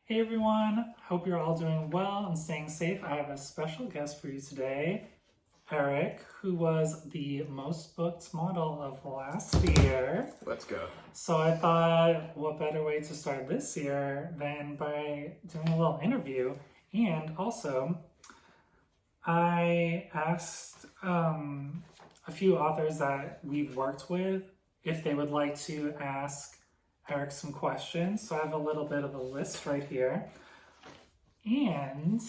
Hey everyone, hope you're all doing well and staying safe. I have a special guest for you today, Eric, who was the most booked model of last year. Let's go. So I thought, what better way to start this year than by doing a little interview. And also, I asked a few authors that we've worked with if they would like to ask Eric some questions. So I have a little bit of a list right here. And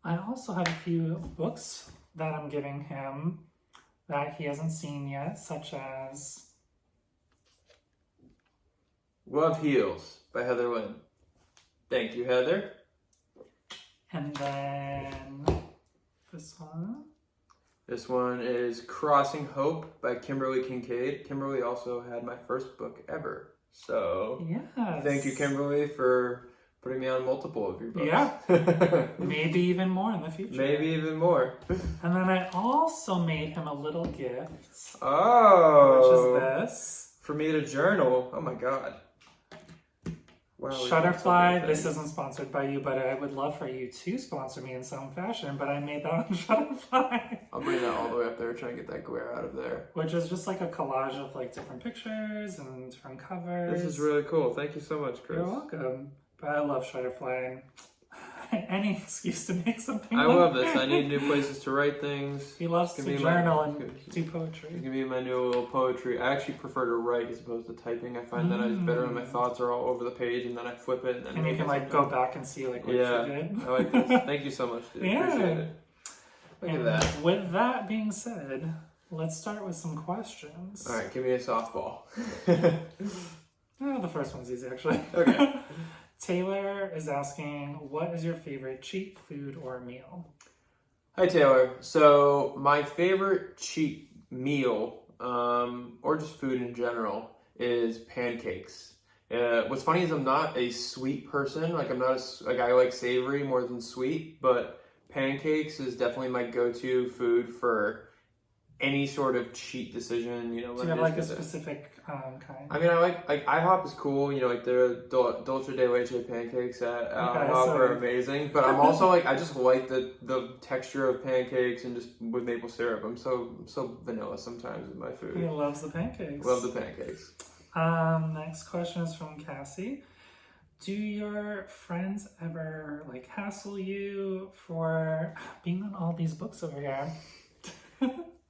I also have a few books that I'm giving him that he hasn't seen yet, such as Love Heals by Heather Lynn. Thank you, Heather. and then this one. This one is Crossing Hope by Kimberly Kincaid. Kimberly also had my first book ever. So Yes. thank you, Kimberly, for putting me on multiple of your books. Yeah. Maybe even more in the future. Maybe even more. And then I also made him a little gift. Oh. Which is this. For me to journal. Oh my god. Wow. Shutterfly, this isn't sponsored by you, but I would love for you to sponsor me in some fashion, but I made that on Shutterfly. I'll bring that all the way up there, try and get that glare out of there. Which is just like a collage of like different pictures and different covers. This is really cool. Thank you so much, Chris. You're welcome. But I love Shutterfly and any excuse to make something. I love this. I need new places to write things. He loves to journal and do poetry. It's gonna be my new little poetry. I actually prefer to write as opposed to typing. I find that it's better when my thoughts are all over the page and then I flip it. And you can like go back and see like what you did. I like this. Thank you so much, dude. Yeah. Appreciate it. Look at that. With that being said, let's start with some questions. All right, give me a softball. The first one's easy actually. Okay. Taylor is asking, what is your favorite cheat food or meal? Hi, Taylor. So my favorite cheat meal, or just food in general, is pancakes. What's funny is I'm not a sweet person. Like I like savory more than sweet, but pancakes is definitely my go-to food for any sort of cheat decision. You know, do you have like a specific kind? I mean, I like IHOP is cool. You know, like the dulce de leche pancakes at IHOP are amazing. But I'm also like, I just like the texture of pancakes and just with maple syrup. I'm so vanilla sometimes with my food. He loves the pancakes. Love the pancakes. Next question is from Cassie. Do your friends ever like hassle you for being on all these books over here?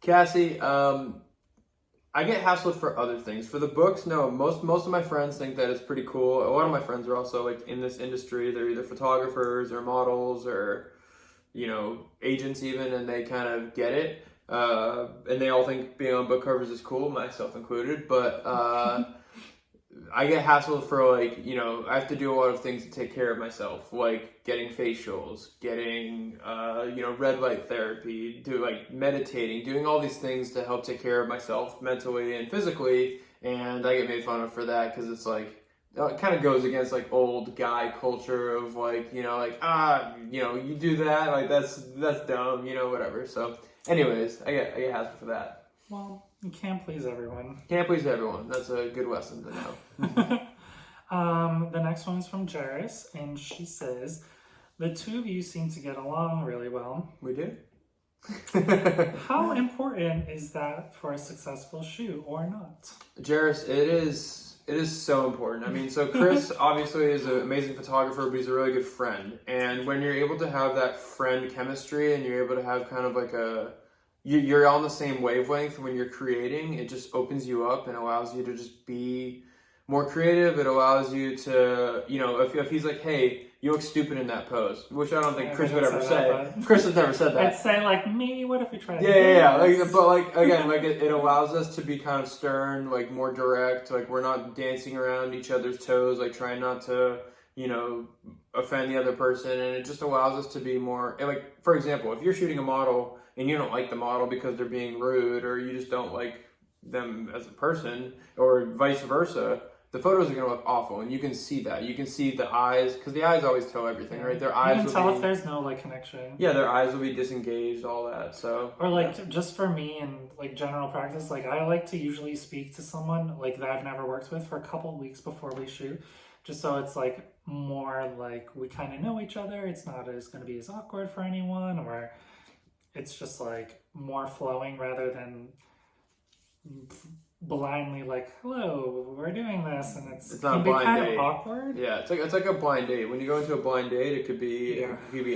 Cassie, I get hassled for other things. For the books, no. Most of my friends think that it's pretty cool. A lot of my friends are also like in this industry. They're either photographers or models or, you know, agents even, and they kind of get it. And they all think being on book covers is cool, myself included. But I get hassled for like, you know, I have to do a lot of things to take care of myself, like getting facials, getting, you know, red light therapy, meditating, doing all these things to help take care of myself mentally and physically. And I get made fun of for that because it's like, it kind of goes against like old guy culture of like, you know, like, you know, you do that, like that's dumb, you know, whatever. So anyways, I get hassled for that. Well, you can't please everyone. Can't please everyone. That's a good lesson to know. The next one is from Jairus, and she says, the two of you seem to get along really well. We do? How important is that for a successful shoot or not? Jairus, it is so important. I mean, so Chris obviously is an amazing photographer, but he's a really good friend. And when you're able to have that friend chemistry and you're able to have kind of like you're on the same wavelength when you're creating, it just opens you up and allows you to just be more creative. It allows you to, you know, if he's like, hey, you look stupid in that pose, which I don't think Chris would ever say. Chris has never said that. I'd say like, maybe what if we tried Yeah. But like, again, like it allows us to be kind of stern, like more direct, like we're not dancing around each other's toes, like trying not to, you know, offend the other person. And it just allows us to be more, like, for example, if you're shooting a model and you don't like the model because they're being rude or you just don't like them as a person or vice versa, the photos are going to look awful, and you can see that. You can see the eyes, because the eyes always tell everything, right? Their eyes. You can tell if there's no like connection. Yeah, their eyes will be disengaged, all that. So. Or like just for me and like general practice, like I like to usually speak to someone like that I've never worked with for a couple weeks before we shoot, just so it's like more like we kind of know each other, it's not as going to be as awkward for anyone, or it's just like more flowing rather than blindly like, hello, we're doing this, and it's not can a be blind kind date. of awkward. Yeah, it's like a blind date. When you go into a blind date, it could be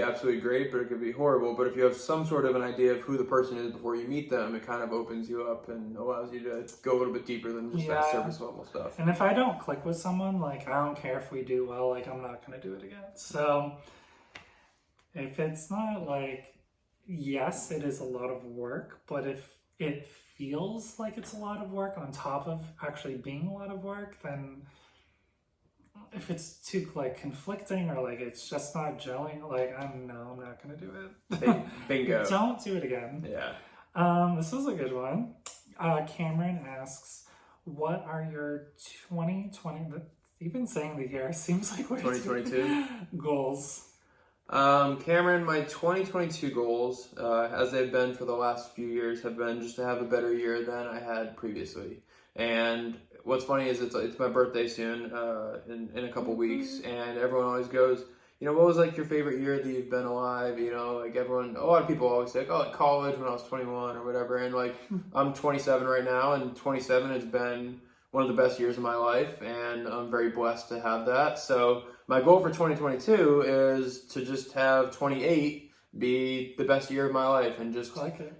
absolutely great, but it could be horrible. But if you have some sort of an idea of who the person is before you meet them, it kind of opens you up and allows you to go a little bit deeper than just that surface level stuff. And if I don't click with someone, like, I don't care if we do well, like, I'm not gonna do it again. So if it's not like, yes, it is a lot of work, but if it feels like it's a lot of work on top of actually being a lot of work, then if it's too like conflicting or like it's just not gelling, like I'm not gonna do it. Bingo. Don't do it again. Yeah. This was a good one. Cameron asks, what are your 2020, even saying the year seems like we're 2022 goals? Cameron, my 2022 goals, as they've been for the last few years, have been just to have a better year than I had previously. And what's funny is it's my birthday soon, in a couple weeks, and everyone always goes, you know, what was like your favorite year that you've been alive? You know, like a lot of people always say, like, oh, like college when I was 21 or whatever. And like, I'm 27 right now, and 27 has been one of the best years of my life, and I'm very blessed to have that. So my goal for 2022 is to just have 28 be the best year of my life and just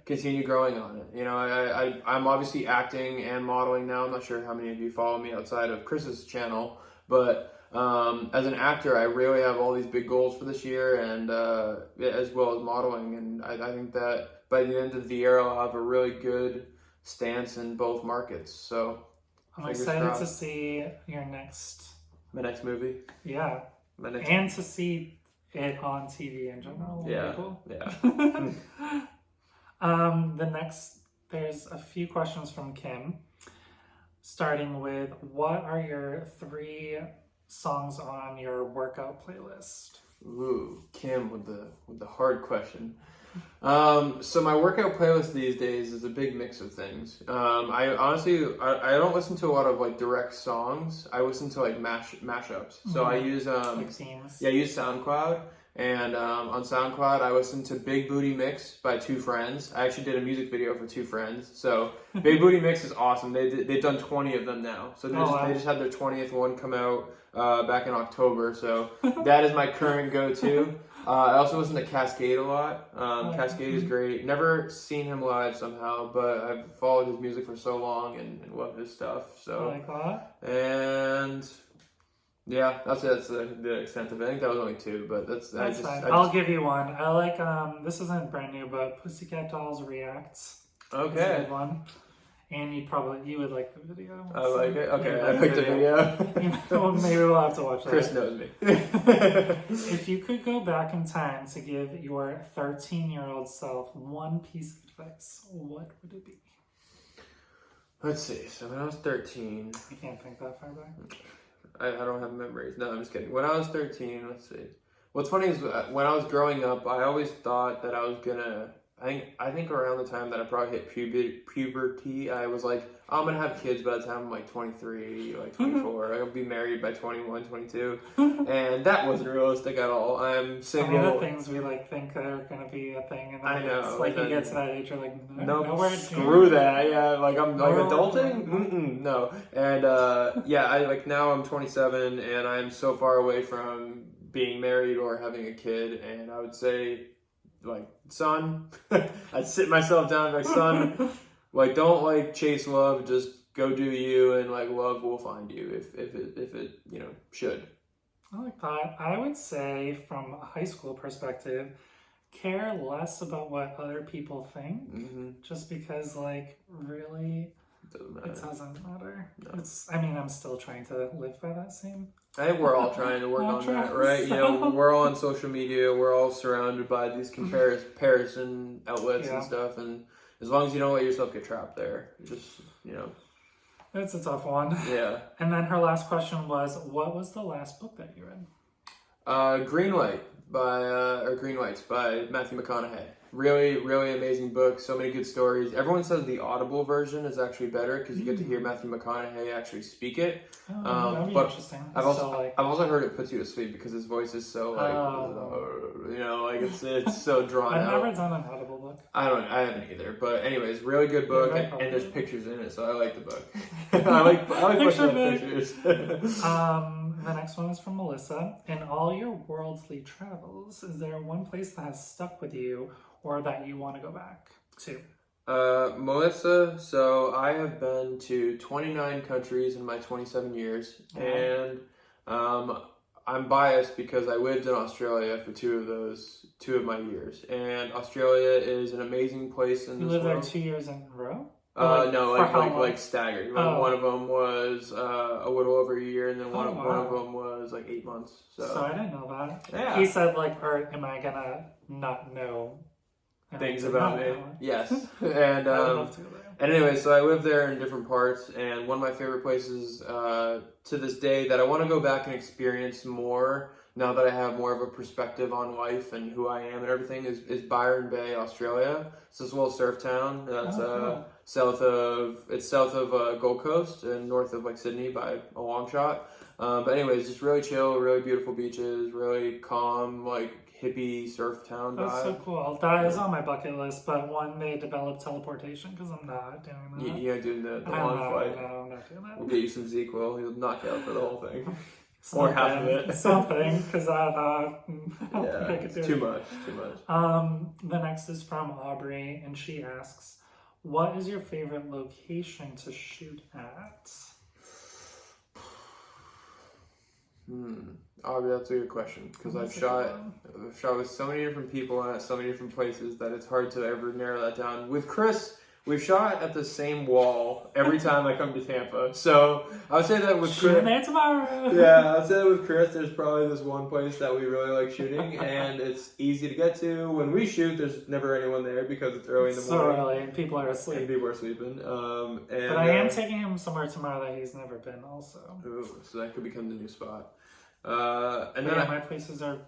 continue growing on it. You know, I'm obviously acting and modeling now. I'm not sure how many of you follow me outside of Chris's channel, but as an actor, I really have all these big goals for this year, and as well as modeling. And I think that by the end of the year, I'll have a really good stance in both markets. So I'm excited to see your my next movie. Yeah. And to see it on TV in general. Yeah. Cool. Yeah. There's a few questions from Kim, starting with, what are your 3 songs on your workout playlist? Ooh, Kim with the hard question. So my workout playlist these days is a big mix of things. I honestly don't listen to a lot of like direct songs. I listen to like mashups. So I use like themes. I use SoundCloud, and on SoundCloud I listen to Big Booty Mix by 2 friends. I actually did a music video for 2 friends. So Big Booty Mix is awesome. They've done 20 of them now. So they just had their 20th one come out back in October. So that is my current go-to. I also listen to Cascade a lot. Cascade is great. Never seen him live somehow, but I've followed his music for so long and love his stuff. So I like that. And yeah, that's it. That's the extent of it. I think that was only 2, but that's fine. I'll give you one. I like this isn't brand new, but Pussycat Dolls Reacts. Okay. Is a good one. And you would like the video. I like it. Okay, I picked a video. Maybe we'll have to watch that. Chris knows me. If you could go back in time to give your 13-year-old self one piece of advice, what would it be? Let's see. So when I was 13... I can't think that far back. I don't have memories. No, I'm just kidding. When I was 13, let's see. What's funny is when I was growing up, I always thought that I was gonna... I think around the time that I probably hit puberty, I was like, oh, I'm gonna have kids by the time I'm like 23, like 24. I'll be married by 21, 22, and that wasn't realistic at all. I'm single. I mean, the things we like think are gonna be a thing, and then I know. It's like you get to that age, you're like, no, screw that. Yeah, like I'm like adulting. No, and I like now I'm 27, and I'm so far away from being married or having a kid, and I would say, like, son, I'd sit myself down and be like, son, like, don't like chase love, just go do you, and like love will find you if it should. I like that. I would say from a high school perspective, care less about what other people think, just because like really it doesn't matter. No. I'm still trying to live by that same. I think we're all trying to work on that, right? You know, we're all on social media. We're all surrounded by these comparison outlets and stuff. And as long as you don't let yourself get trapped there, just, It's a tough one. Yeah. And then her last question was, what was the last book that you read? Green Lights by Matthew McConaughey. Really, really amazing book. So many good stories. Everyone says the Audible version is actually better because you get to hear Matthew McConaughey actually speak it. Oh, that'd be but interesting. I've So, also heard it puts you to sleep because his voice is so like it's so drawn I've out. never done an Audible book. I haven't either. But anyways, really good book, and there's pictures in it, so I like the book. I like looking at pictures. The next one is from Melissa. In all your worldly travels, is there one place that has stuck with you or that you want to go back to? Melissa, so I have been to 29 countries in my 27 years, and I'm biased because I lived in Australia for two of my years, and Australia is an amazing place in this world. You lived there 2 years in a row? No, like staggered. One of them was a little over a year, and then one of them was like 8 months. So I didn't know that. Yeah. He said or am I gonna not know things about me? Yes. And I would love to go there. and anyway, so I lived there in different parts, and one of my favorite places to this day that I want to go back and experience more now that I have more of a perspective on life and who I am and everything is Byron Bay, Australia. It's this little surf town that's cool. south of Gold Coast and north of like Sydney by a long shot. But anyways, just really chill, really beautiful beaches, really calm, like hippie surf town vibe. That's so cool. That is on my bucket list, but one may develop teleportation because I'm not doing that. You're doing the long flight. No, I'm not doing that. We'll get you some ZQL. He'll knock you out for the whole thing. Or half of it. Something, because I don't think I could do it. Too much. The next is from Aubrey, and she asks, what is your favorite location to shoot at? Aubrey, that's a good question because I've shot with so many different people and at so many different places that it's hard to ever narrow that down. With Chris, we've shot at the same wall every time I come to Tampa. So I would say that with Chris, there tomorrow. Yeah, I'd say that with Chris, there's probably this one place that we really like shooting, and it's easy to get to. When we shoot, there's never anyone there because it's early in the morning. So early, and people are asleep. And people are sleeping. But I am taking him somewhere tomorrow that he's never been. Also. Ooh, so that could become the new spot. My places are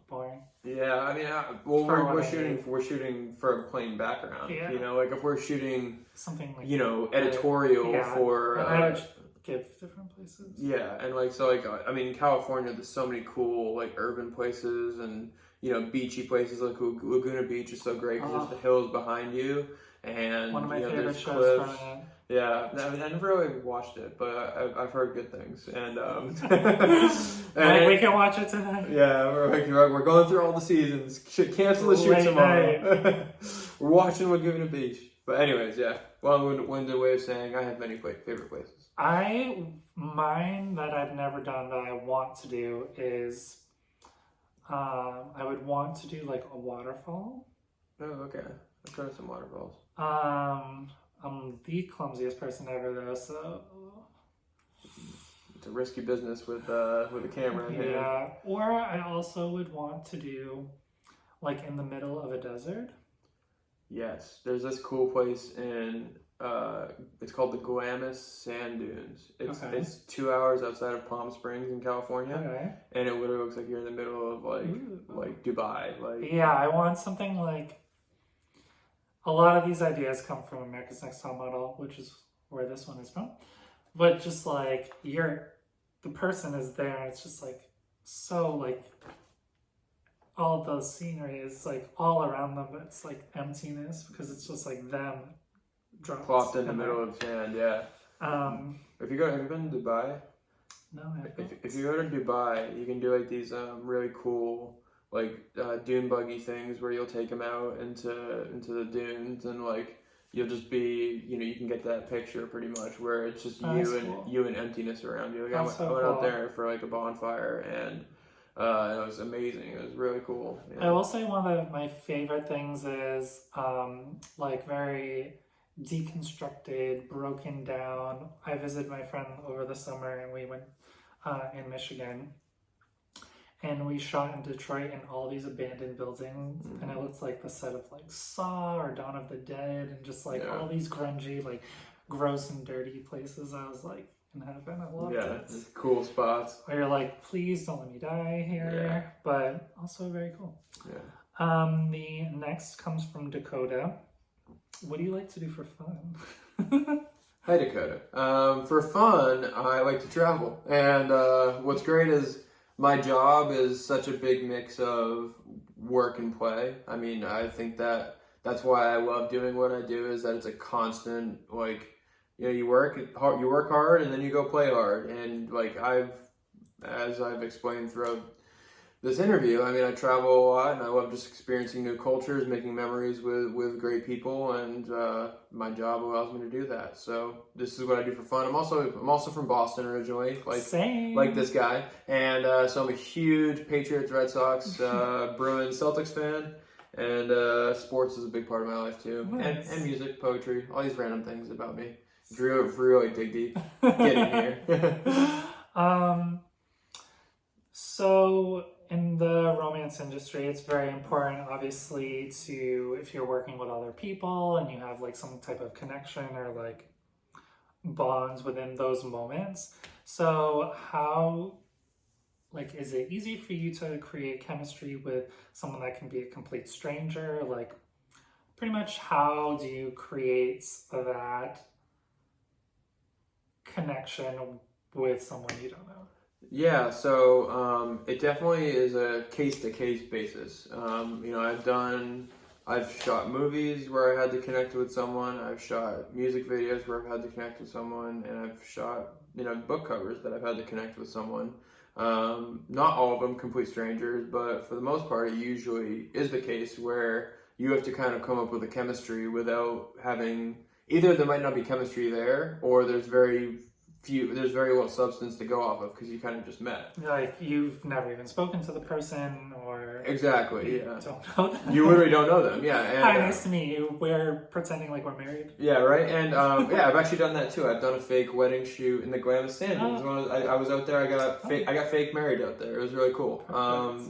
boring. Yeah, I mean, we're shooting for a plain background. Yeah. You know, like if we're shooting something like editorial for. And I would give different places. Yeah, and in California, there's so many cool like urban places and beachy places like Laguna Beach is so great because there's the hills behind you and one of my favorite there's shows cliffs. growing up. Yeah, I mean, I never really watched it, but I've heard good things, and we can watch it tonight. Yeah, we're going through all the seasons. Should cancel the shoot tomorrow. We're watching Laguna Beach, but anyways, yeah. Long-winded way of saying I have many favorite places. Mine that I've never done that I want to do is, I would want to do like a waterfall. Oh, okay. I've tried some waterfalls. I'm the clumsiest person ever though, so it's a risky business with a camera in hand. Yeah, or I also would want to do like in the middle of a desert. Yes, there's this cool place in it's called the Guilmette Sand Dunes. It's 2 hours outside of Palm Springs in California, and it literally looks like you're in the middle of like Dubai. Yeah, I want something like. A lot of these ideas come from America's Next Top Model, which is where this one is from. But just like the person is there, and it's just like so like all the scenery is like all around them, but it's like emptiness because it's just like them plopped in the middle of sand. Yeah. Have you been to Dubai? No, I haven't. If you go to Dubai, you can do like these really cool dune buggy things where you'll take them out into the dunes and like you'll just be you can get that picture pretty much where it's just you and emptiness around you. I went out there for like a bonfire and it was amazing. It was really cool. Yeah. I will say one of my favorite things is like very deconstructed, broken down. I visited my friend over the summer and we went in Michigan. And we shot in Detroit in all these abandoned buildings, and it looks like the set of like Saw or Dawn of the Dead, and just like all these grungy, like gross and dirty places. I was like, in heaven. I loved Yeah, it. cool spots. Where you're like, please don't let me die here, but also very cool. Yeah. The next comes from Dakota. What do you like to do for fun? Hi, Dakota. For fun, I like to travel. And what's great is my job is such a big mix of work and play. I mean, I think that's why I love doing what I do, is that it's a constant, like, you know, you work hard and then you go play hard. And like as I've explained throughout this interview, I mean, I travel a lot and I love just experiencing new cultures, making memories with great people, and my job allows me to do that. So this is what I do for fun. I'm also from Boston originally, Same. like this guy, and so I'm a huge Patriots, Red Sox, Bruins, Celtics fan, and sports is a big part of my life too, Nice. and music, poetry, all these random things about me. If you really dig deep, get in here. So in the romance industry, it's very important, obviously, if you're working with other people and you have like some type of connection or like bonds within those moments. So how, like, is it easy for you to create chemistry with someone that can be a complete stranger? Like, pretty much how do you create that connection with someone you don't know? Yeah, so it definitely is a case-to-case basis. You know, I've shot movies where I had to connect with someone, I've shot music videos where I've had to connect with someone, and I've shot, you know, book covers that I've had to connect with someone. Not all of them complete strangers, but for the most part, it usually is the case where you have to kind of come up with a chemistry without having, either there might not be chemistry there, or there's very little substance to go off of because you kind of just met. Like, you've never even spoken to the person, or Exactly, you don't know them. You literally don't know them, yeah. And, hi, nice to meet you. We're pretending like we're married. Yeah, right. And yeah, I've actually done that too. I've done a fake wedding shoot in the Guilmette Sandals. I was out there. I got fake married out there. It was really cool.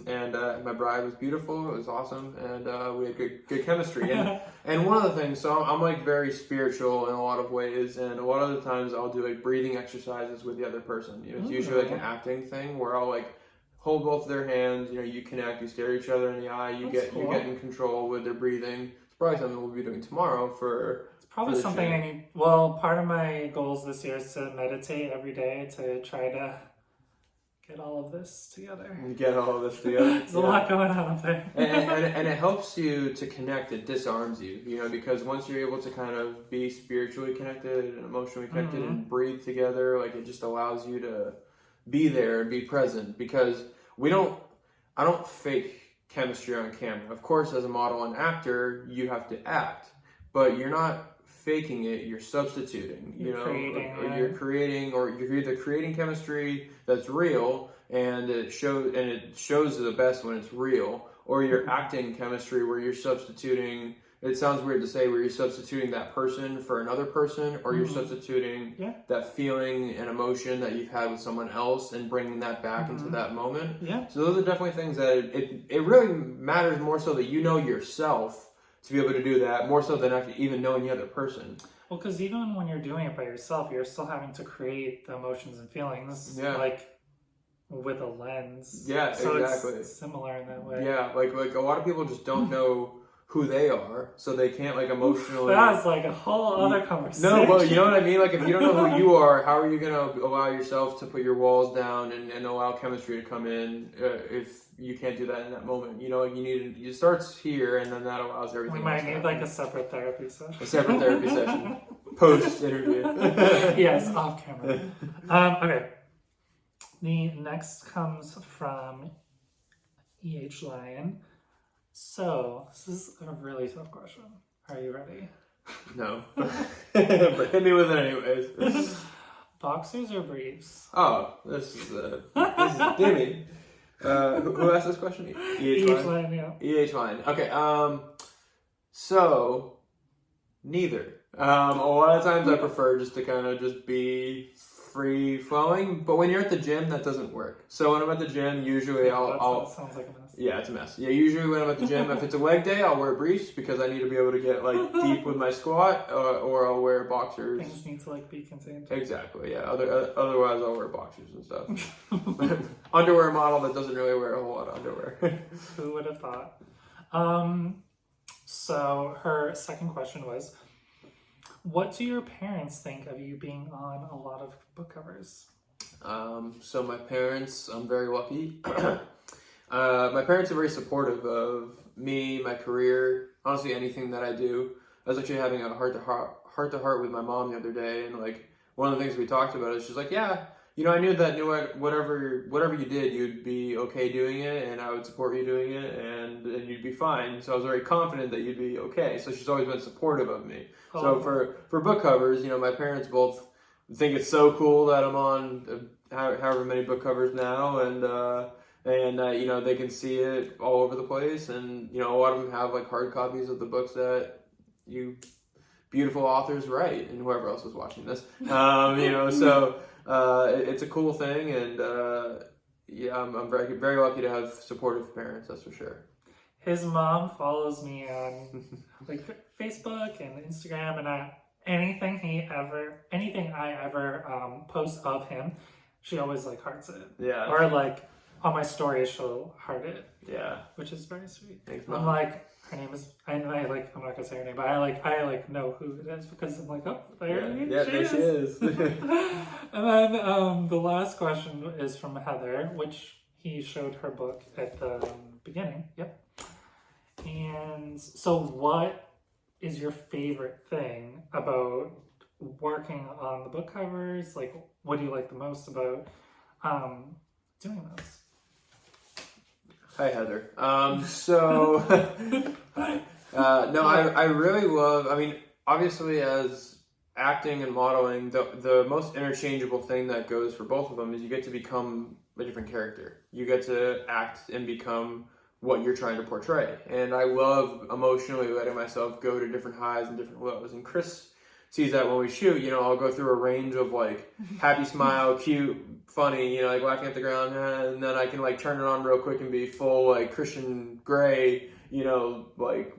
And my bride was beautiful. It was awesome, and we had good chemistry. And one of the things, so I'm like very spiritual in a lot of ways, and a lot of the times I'll do like breathing exercises with the other person. You know, it's usually like an acting thing where I'll like hold both their hands. You know, you connect, you stare each other in the eye. You get in control with their breathing. It's probably something we'll be doing tomorrow for. It's probably something I need. Well, part of my goals this year is to meditate every day to try to get all of this together. There's a lot going on up there. and it helps you to connect. It disarms you, you know, because once you're able to kind of be spiritually connected and emotionally connected and breathe together, like it just allows you to be there and be present, because I don't fake chemistry on camera. Of course, as a model and actor, you have to act, but you're not faking it, you're substituting, you're creating, or you're either creating chemistry that's real and it shows the best when it's real, or you're acting chemistry where you're substituting. It sounds weird to say, where you're substituting that person for another person, or you're substituting that feeling and emotion that you've had with someone else and bringing that back into that moment. Yeah. So those are definitely things that it really matters more so that you know yourself to be able to do that, more so than actually even knowing the other person. Well, because even when you're doing it by yourself, you're still having to create the emotions and feelings, like with a lens. Yeah, so exactly. It's similar in that way. Yeah, like a lot of people just don't know who they are, so they can't like emotionally. That's like a whole other conversation. No, but you know what I mean? Like, if you don't know who you are, how are you going to allow yourself to put your walls down and allow chemistry to come in if you can't do that in that moment? You know, it starts here, and then that allows everything. We might need like a separate therapy session. A separate therapy session. Post-interview. Yes, off camera. Okay. The next comes from E.H. Lyon. So, this is a really tough question. Are you ready? No. But hit me with it anyways. Boxers or briefs? Oh, this is Demi. Who asked this question? E.H. Lyon, yeah. E.H. Lyon. Okay, so neither. A lot of times I prefer just to kind of just be free flowing. But when you're at the gym, that doesn't work. So when I'm at the gym, usually That sounds like a mess. yeah, it's a mess. Yeah, usually when I'm at the gym, if it's a leg day, I'll wear briefs because I need to be able to get like deep with my squat, or I'll wear boxers. Things need to like be contained. Exactly. Yeah. Otherwise, I'll wear boxers and stuff. Underwear model that doesn't really wear a whole lot of underwear. Who would have thought? So her second question was, what do your parents think of you being on a lot of book covers? So my parents, I'm very lucky. My parents are very supportive of me, my career, honestly, anything that I do. I was actually having a heart to heart with my mom the other day, and like one of the things we talked about is she's like, yeah, I knew that whatever you did, you'd be okay doing it, and I would support you doing it, and you'd be fine. So I was very confident that you'd be okay. So she's always been supportive of me. Oh. So for book covers, my parents both think it's so cool that I'm on however many book covers now, and they can see it all over the place, and a lot of them have like hard copies of the books that you beautiful authors write, and whoever else is watching this, so it's a cool thing, and I'm very, very lucky to have supportive parents, that's for sure. His mom follows me on like Facebook and Instagram, and anything I ever post of him, she always like hearts it. Yeah. Or like on my stories, she'll heart it. Yeah. Which is very sweet. Thanks, I'm Mom. like, her name is, I'm not gonna say her name, but I know who it is because I'm like, oh, there she is. And then the last question is from Heather, which he showed her book at the beginning. Yep. And so what is your favorite thing about working on the book covers? Like, what do you like the most about doing this? Hi, Heather. No, I really love, obviously as acting and modeling, the most interchangeable thing that goes for both of them is you get to become a different character. You get to act and become what you're trying to portray. And I love emotionally letting myself go to different highs and different lows. And Chris sees that when we shoot, I'll go through a range of like happy smile, cute, funny, like laughing at the ground, and then I can like turn it on real quick and be full like Christian Grey, like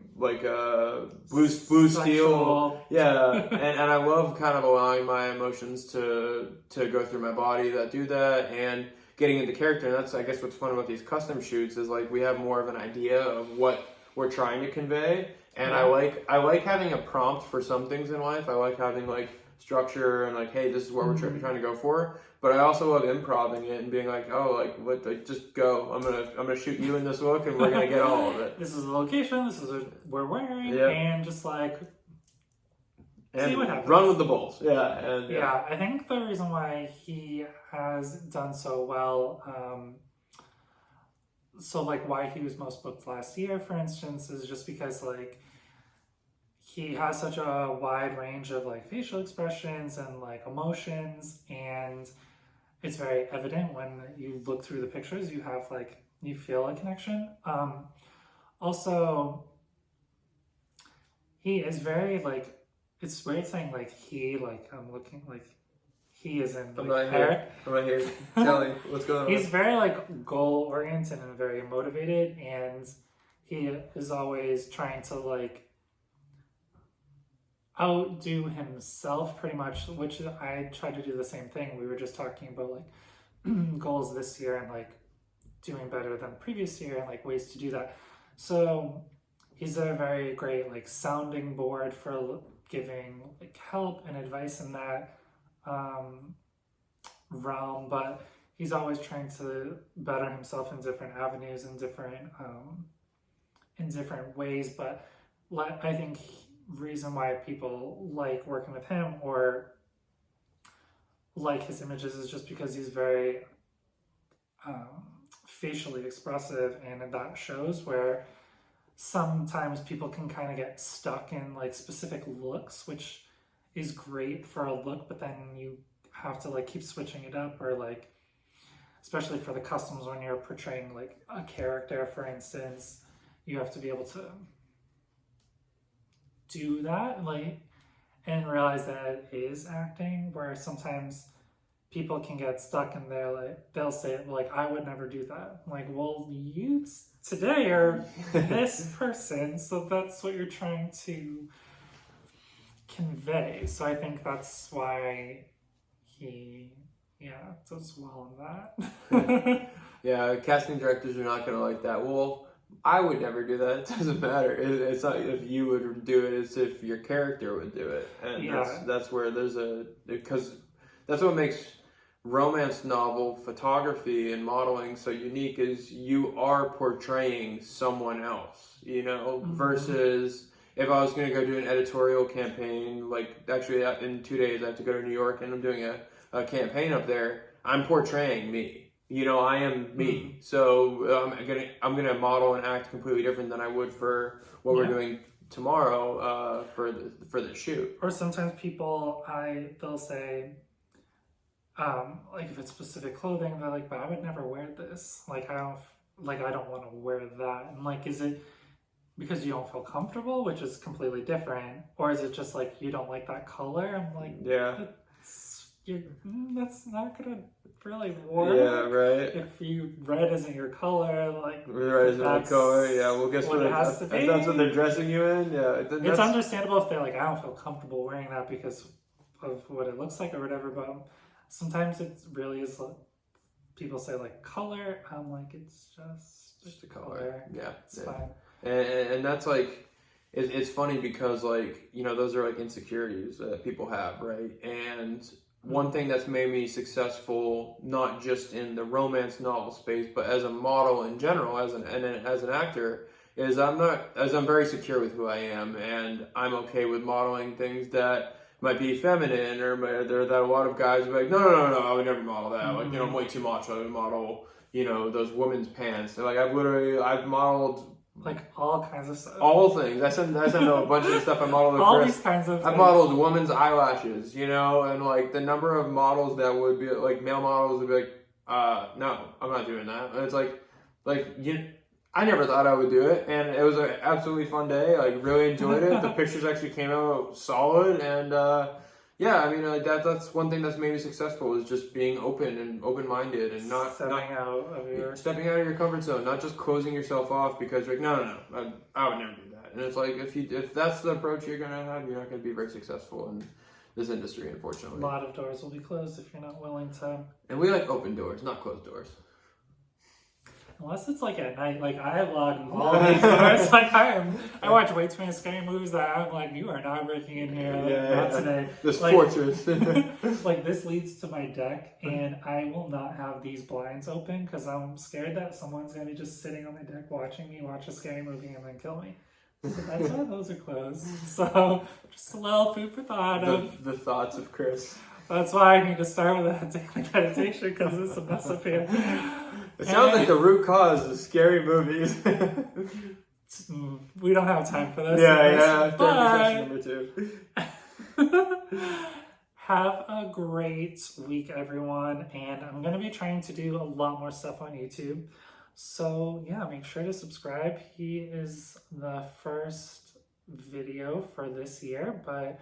blue steel. Yeah. and I love kind of allowing my emotions to go through my body that do that, and getting into character. And that's, I guess, what's fun about these custom shoots is like we have more of an idea of what we're trying to convey. And I like having a prompt for some things in life. I like having like structure and like, hey, this is what we're trying to go for. But I also love improvising it and being like, oh, like just go. I'm gonna shoot you in this look, and we're gonna get all of it. This is the location. This is what we're wearing, and just like see what happens. Run with the bulls. Yeah. Yeah, I think the reason why he has done so well, so like why he was most booked last year, for instance, is just because like he has such a wide range of like facial expressions and like emotions, and it's very evident when you look through the pictures. You feel a connection. Also, he is very like, it's weird saying like he, like I'm looking like he is in like I'm not here. Tell me what's going on. He's very like goal oriented and very motivated, and he is always trying to like outdo himself pretty much, which I tried to do the same thing. We were just talking about like goals this year and like doing better than the previous year and like ways to do that. So he's a very great like sounding board for giving like help and advice in that realm, but he's always trying to better himself in different avenues and in different ways. But I think reason why people like working with him or like his images is just because he's very facially expressive, and that shows where sometimes people can kind of get stuck in like specific looks, which is great for a look, but then you have to like keep switching it up, or like especially for the customs when you're portraying like a character, for instance, you have to be able to do that like and realize that it is acting, where sometimes people can get stuck in there. Like they'll say, like, I would never do that. I'm like, well, you today are this person, so that's what you're trying to convey. So I think that's why he, does well in that. Yeah, casting directors are not gonna like that. Well, I would never do that. It doesn't matter. It's not if you would do it; it's if your character would do it, and that's where there's because that's what makes romance novel photography and modeling so unique is you are portraying someone else, versus if I was going to go do an editorial campaign, like actually in 2 days I have to go to New York and I'm doing a campaign up there, I'm portraying me. I am me. So I'm gonna model and act completely different than I would for what we're doing tomorrow for the shoot. Or sometimes they'll say, like if it's specific clothing, they're like, but I would never wear this. Like I don't want to wear that. And like, is it because you don't feel comfortable, which is completely different, or is it just like you don't like that color? I'm like, that's not gonna really work. Yeah, right. If red isn't your color, like red isn't my color. Yeah, well, guess what? If that's what they're dressing you in, it's understandable if they're like, I don't feel comfortable wearing that because of what it looks like or whatever. But sometimes it really is. Like, people say like color. I'm like, it's just a color. Yeah, it's fine. And that's like. It's funny because like those are like insecurities that people have, right? And one thing that's made me successful, not just in the romance novel space, but as a model in general, as an actor, is I'm very secure with who I am, and I'm okay with modeling things that might be feminine, or that a lot of guys are like, no, I would never model that. Like I'm way too macho to model, those women's pants. So, like I've modeled. Like all kinds of stuff. All things. I sent a bunch of stuff I modeled. All these kinds of. I modeled women's eyelashes, and like the number of models that would be like male models would be like, no, I'm not doing that. And it's like I never thought I would do it, and it was an absolutely fun day. Like really enjoyed it. The pictures actually came out solid, and that's one thing that's made me successful is just being open and open-minded and not stepping out of your comfort zone, not just closing yourself off because you're like, no, I would never do that. And it's like if that's the approach you're gonna have, you're not gonna be very successful in this industry, unfortunately. A lot of doors will be closed if you're not willing to. And we like open doors, not closed doors. Unless it's like at night, like I log all these doors. Like I watch way too many scary movies that I'm like, you are not breaking in here. Not today. This fortress. Like this leads to my deck, and I will not have these blinds open because I'm scared that someone's gonna be just sitting on my deck watching me watch a scary movie and then kill me. So that's why those are closed. So just a little food for thought. The thoughts of Chris. That's why I need to start with a daily meditation because it's a mess up here. It sounds like the root cause is scary movies. We don't have time for this. Yeah. Therapy session number 2. Have a great week, everyone. And I'm going to be trying to do a lot more stuff on YouTube. So, make sure to subscribe. He is the first video for this year, but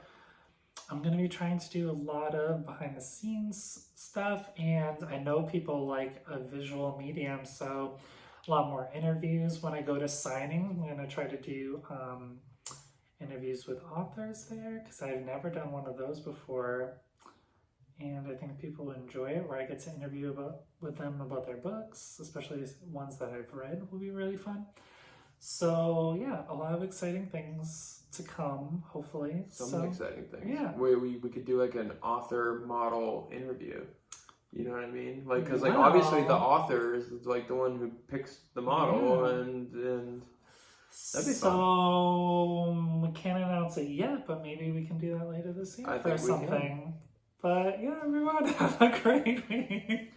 I'm going to be trying to do a lot of behind the scenes stuff, and I know people like a visual medium, so a lot more interviews. When I go to signings, I'm going to try to do interviews with authors there, because I've never done one of those before, and I think people enjoy it, where I get to interview with them about their books, especially ones that I've read will be really fun. So a lot of exciting things to come, hopefully. Exciting things. Yeah. We could do like an author model interview. You know what I mean? Like, because like obviously the author is like the one who picks the model, and that'd be fun. So we can't announce it yet, but maybe we can do that later this year or something. But everyone, have a great week.